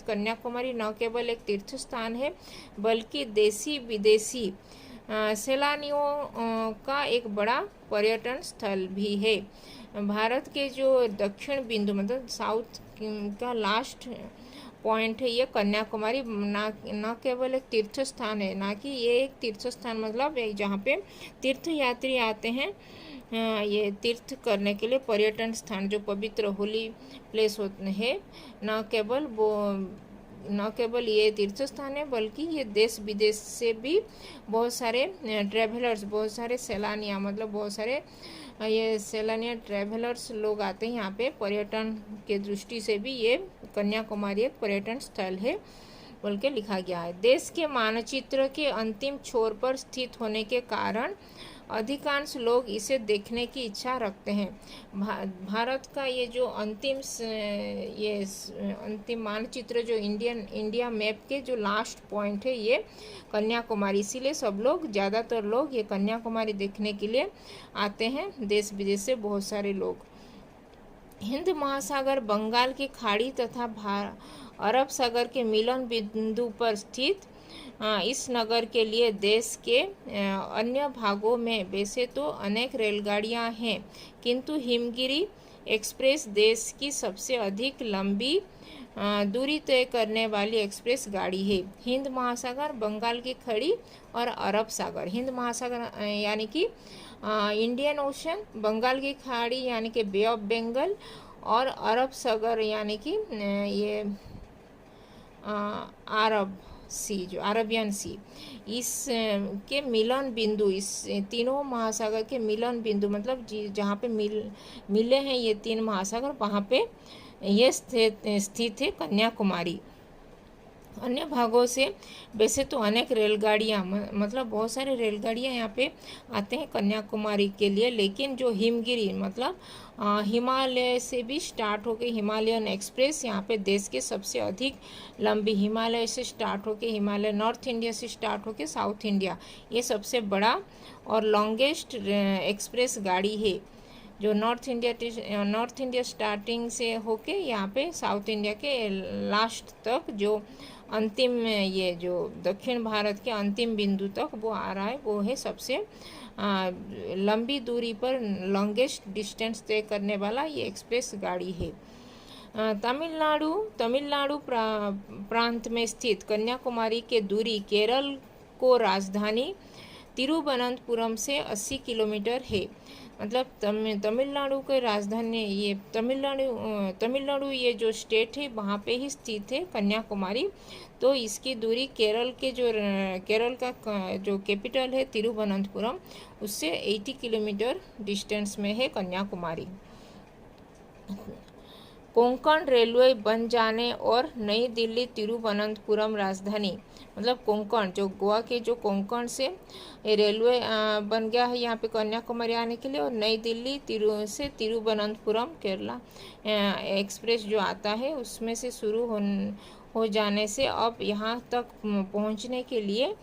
कन्याकुमारी न केवल एक तीर्थ स्थान है बल्कि देशी विदेशी सैलानियों का एक बड़ा पर्यटन स्थल भी है। भारत के जो दक्षिण बिंदु मतलब साउथ का लास्ट पॉइंट है ये कन्याकुमारी, ना केवल एक तीर्थ स्थान है, ना कि ये एक तीर्थ स्थान मतलब जहाँ पे तीर्थ यात्री आते हैं ये तीर्थ करने के लिए, पर्यटन स्थान जो पवित्र होली प्लेस होते हैं, न केवल ये तीर्थ स्थान है बल्कि ये देश विदेश से भी बहुत सारे ट्रैवलर्स, बहुत सारे सैलानियाँ मतलब बहुत सारे ये सैलानियाँ ट्रैवलर्स लोग आते हैं यहाँ पे। पर्यटन के दृष्टि से भी ये कन्याकुमारी एक पर्यटन स्थल है बोल के लिखा गया है। देश के मानचित्र के अंतिम छोर पर स्थित होने के कारण अधिकांश लोग इसे देखने की इच्छा रखते हैं। भारत का ये जो अंतिम मानचित्र जो इंडिया मैप के जो लास्ट पॉइंट है ये कन्याकुमारी, इसीलिए सब लोग ज़्यादातर लोग ये कन्याकुमारी देखने के लिए आते हैं, देश विदेश से बहुत सारे लोग। हिंद महासागर, बंगाल की खाड़ी तथा अरब सागर के मिलन बिंदु पर स्थित इस नगर के लिए देश के अन्य भागों में वैसे तो अनेक रेलगाड़ियां हैं, किंतु हिमगिरी एक्सप्रेस देश की सबसे अधिक लंबी दूरी तय करने वाली एक्सप्रेस गाड़ी है। हिंद महासागर, बंगाल की खाड़ी और अरब सागर। हिंद महासागर यानी कि इंडियन ओशन, बंगाल की खाड़ी यानी कि बे ऑफ बंगाल और अरब सागर यानी कि ये अरब सी, जो अरबियन सी, इस के मिलन बिंदु, इस तीनों महासागर के मिलन बिंदु मतलब जहाँ पे मिले हैं ये तीन महासागर, वहाँ पे ये स्थित है कन्याकुमारी। अन्य भागों से वैसे तो अनेक रेलगाड़ियाँ मतलब बहुत सारे रेलगाड़ियाँ यहाँ पे आते हैं कन्याकुमारी के लिए, लेकिन जो हिमगिरी मतलब हिमालय से भी स्टार्ट होकर हिमालयन एक्सप्रेस यहाँ पे देश के सबसे अधिक लंबी, हिमालय से स्टार्ट होकर हिमालय नॉर्थ इंडिया से स्टार्ट होकर साउथ इंडिया, ये सबसे बड़ा और लॉन्गेस्ट एक्सप्रेस गाड़ी है जो नॉर्थ इंडिया स्टार्टिंग से होके यहाँ पे साउथ इंडिया के लास्ट तक जो अंतिम ये जो दक्षिण भारत के अंतिम बिंदु तक वो आ रहा है, वो है सबसे लंबी दूरी पर लॉन्गेस्ट डिस्टेंस तय करने वाला ये एक्सप्रेस गाड़ी है। तमिलनाडु प्रांत में स्थित कन्याकुमारी के दूरी केरल को राजधानी तिरुवनंतपुरम से 80 किलोमीटर है। मतलब तमिलनाडु के राजधानी ये तमिलनाडु ये जो स्टेट है वहाँ पे ही स्थित है कन्याकुमारी। तो इसकी दूरी केरल का जो कैपिटल है तिरुवनंतपुरम उससे 80 किलोमीटर डिस्टेंस में है कन्याकुमारी। कोंकण रेलवे बन जाने और नई दिल्ली तिरुवनंतपुरम राजधानी, मतलब कोंकण जो गोवा के जो कोंकण से रेलवे बन गया है यहाँ पे कन्याकुमारी आने के लिए, और नई दिल्ली से तिरुवनंतपुरम केरला एक्सप्रेस जो आता है उसमें से शुरू हो जाने से अब यहाँ तक पहुँचने के लिए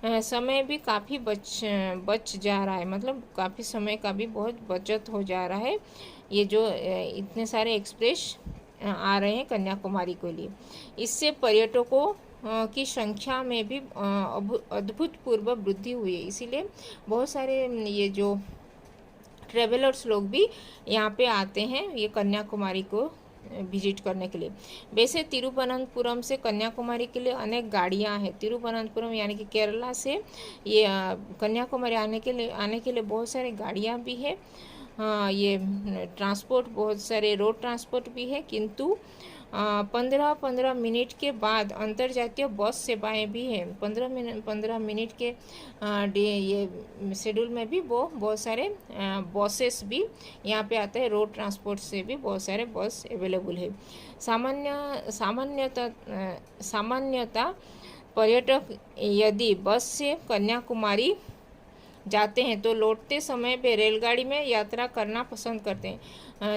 समय भी काफ़ी बच जा रहा है, मतलब काफ़ी समय का भी बहुत बचत हो जा रहा है। ये जो इतने सारे एक्सप्रेस आ रहे हैं कन्याकुमारी के लिए, इससे पर्यटकों की संख्या में भी अभूतपूर्व वृद्धि हुई है। इसीलिए बहुत सारे ये जो ट्रेवलर्स लोग भी यहाँ पे आते हैं ये कन्याकुमारी को विजिट करने के लिए। वैसे तिरुवनंतपुरम से कन्याकुमारी के लिए अनेक गाड़ियाँ हैं। तिरुवनंतपुरम यानी कि केरला से ये कन्याकुमारी आने के लिए बहुत सारी गाड़ियाँ भी है। ये ट्रांसपोर्ट बहुत सारे रोड ट्रांसपोर्ट भी है, किंतु 15 मिनट के बाद अंतर्जातीय बस सेवाएं भी हैं। 15 मिनट के ये शेड्यूल में भी वो बहुत सारे बसेस भी यहाँ पे आते हैं। रोड ट्रांसपोर्ट से भी बहुत सारे बस अवेलेबल है। सामान्यतः पर्यटक यदि बस से कन्याकुमारी जाते हैं तो लौटते समय वे रेलगाड़ी में यात्रा करना पसंद करते हैं।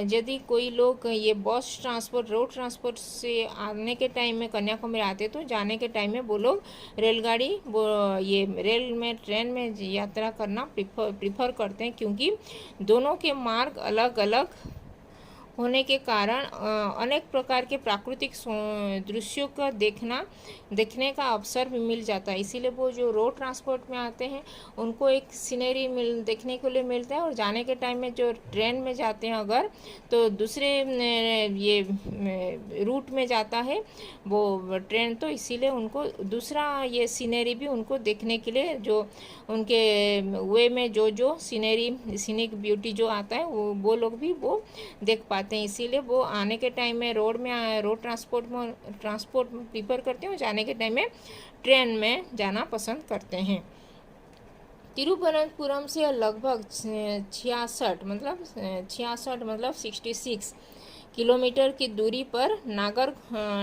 यदि कोई लोग ये बस ट्रांसपोर्ट रोड ट्रांसपोर्ट से आने के टाइम में कन्याकुमारी आते तो जाने के टाइम में वो लोग ये रेल में ट्रेन में यात्रा करना प्रीफर करते हैं, क्योंकि दोनों के मार्ग अलग अलग होने के कारण अनेक प्रकार के प्राकृतिक दृश्यों का देखने का अवसर भी मिल जाता है। इसीलिए वो जो रोड ट्रांसपोर्ट में आते हैं उनको एक सीनरी देखने के लिए मिलता है, और जाने के टाइम में जो ट्रेन में जाते हैं अगर, तो दूसरे ये रूट में जाता है वो ट्रेन, तो इसीलिए उनको दूसरा ये सीनरी भी उनको देखने के लिए, जो उनके वे में जो सीनिक ब्यूटी जो आता है वो लोग भी वो देख पाते हैं। इसीलिए वो आने के टाइम में रोड ट्रांसपोर्ट प्रीफर करते हैं, और जाने के टाइम में ट्रेन में जाना पसंद करते हैं। तिरुवनंतपुरम से लगभग 66 मतलब 66 किलोमीटर की दूरी पर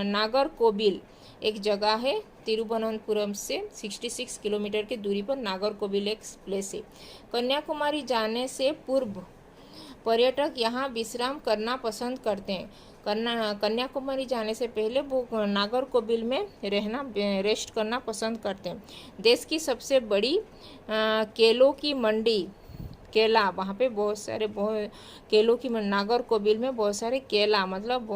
नागरकोविल एक जगह है। तिरुवनंतपुरम से 66 किलोमीटर की दूरी पर नागरकोविल एक प्लेस है। कन्याकुमारी जाने से पूर्व पर्यटक यहाँ विश्राम करना पसंद करते हैं। कन्याकुमारी जाने से पहले वो नागरकोविल में रेस्ट करना पसंद करते हैं। देश की सबसे बड़ी केलों की मंडी केला, वहाँ पे बहुत सारे केलों की नागरकोविल में बहुत सारे केला मतलब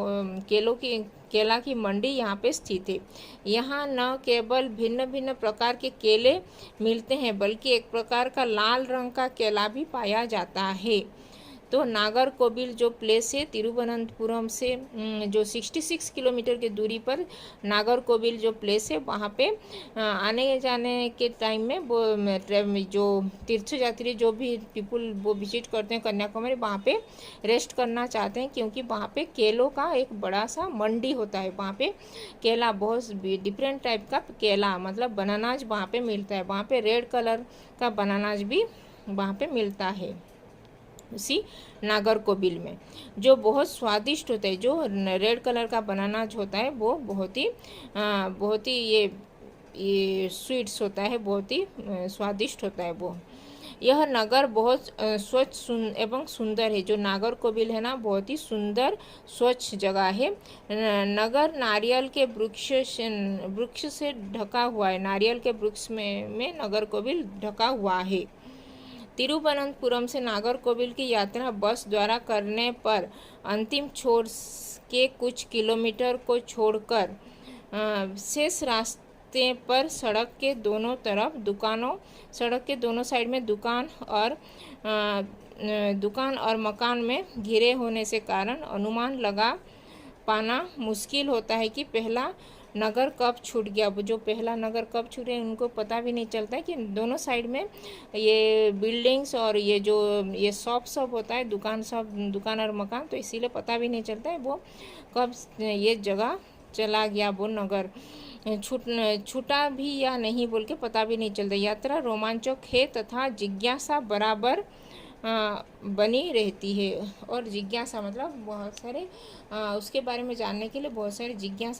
केला की मंडी यहाँ पे स्थित है। यहाँ न केवल भिन्न भिन्न प्रकार के केले मिलते हैं, बल्कि एक प्रकार का लाल रंग का केला भी पाया जाता है। तो नागरकोविल जो प्लेस है तिरुवनंतपुरम से जो 66 किलोमीटर की दूरी पर नागरकोविल जो प्लेस है, वहाँ पे आने जाने के टाइम में वो जो तीर्थयात्री जो भी पीपुल वो विजिट करते हैं कन्याकुमारी, वहाँ पे रेस्ट करना चाहते हैं, क्योंकि वहाँ पे केलों का एक बड़ा सा मंडी होता है। वहाँ पे केला बहुत डिफरेंट टाइप का केला मतलब बनानाज वहाँ पे मिलता है। वहाँ पे रेड कलर का बनानाज भी वहाँ पे मिलता है उसी नागरकोविल में, जो बहुत स्वादिष्ट होता है। जो रेड कलर का बनानाज होता है वो बहुत ही ये स्वीट्स होता है, बहुत ही स्वादिष्ट होता है वो। यह नगर बहुत स्वच्छ एवं सुंदर है। जो नागरकोविल है ना, बहुत ही सुंदर स्वच्छ जगह है। नगर नारियल के वृक्ष से ढका हुआ है। नारियल के वृक्ष में नागरकोविल ढका हुआ है। तिरुवनंतपुरम से नागरकोविल की यात्रा बस द्वारा करने पर अंतिम छोर के कुछ किलोमीटर को छोड़कर शेष रास्ते पर सड़क के दोनों साइड में दुकान और मकान में घिरे होने से कारण अनुमान लगा पाना मुश्किल होता है कि पहला नगर कब छूट गया। जो पहला नगर कब छूटे उनको पता भी नहीं चलता है कि दोनों साइड में ये बिल्डिंग्स और ये शॉप सब होता है, दुकान और मकान, तो इसीलिए पता भी नहीं चलता है वो कब ये जगह चला गया, वो नगर छूटा भी या नहीं बोल के पता भी नहीं चलता। यात्रा रोमांचक है तथा जिज्ञासा बराबर बनी रहती है। और जिज्ञासा मतलब बहुत सारे उसके बारे में जानने के लिए बहुत सारी जिज्ञासा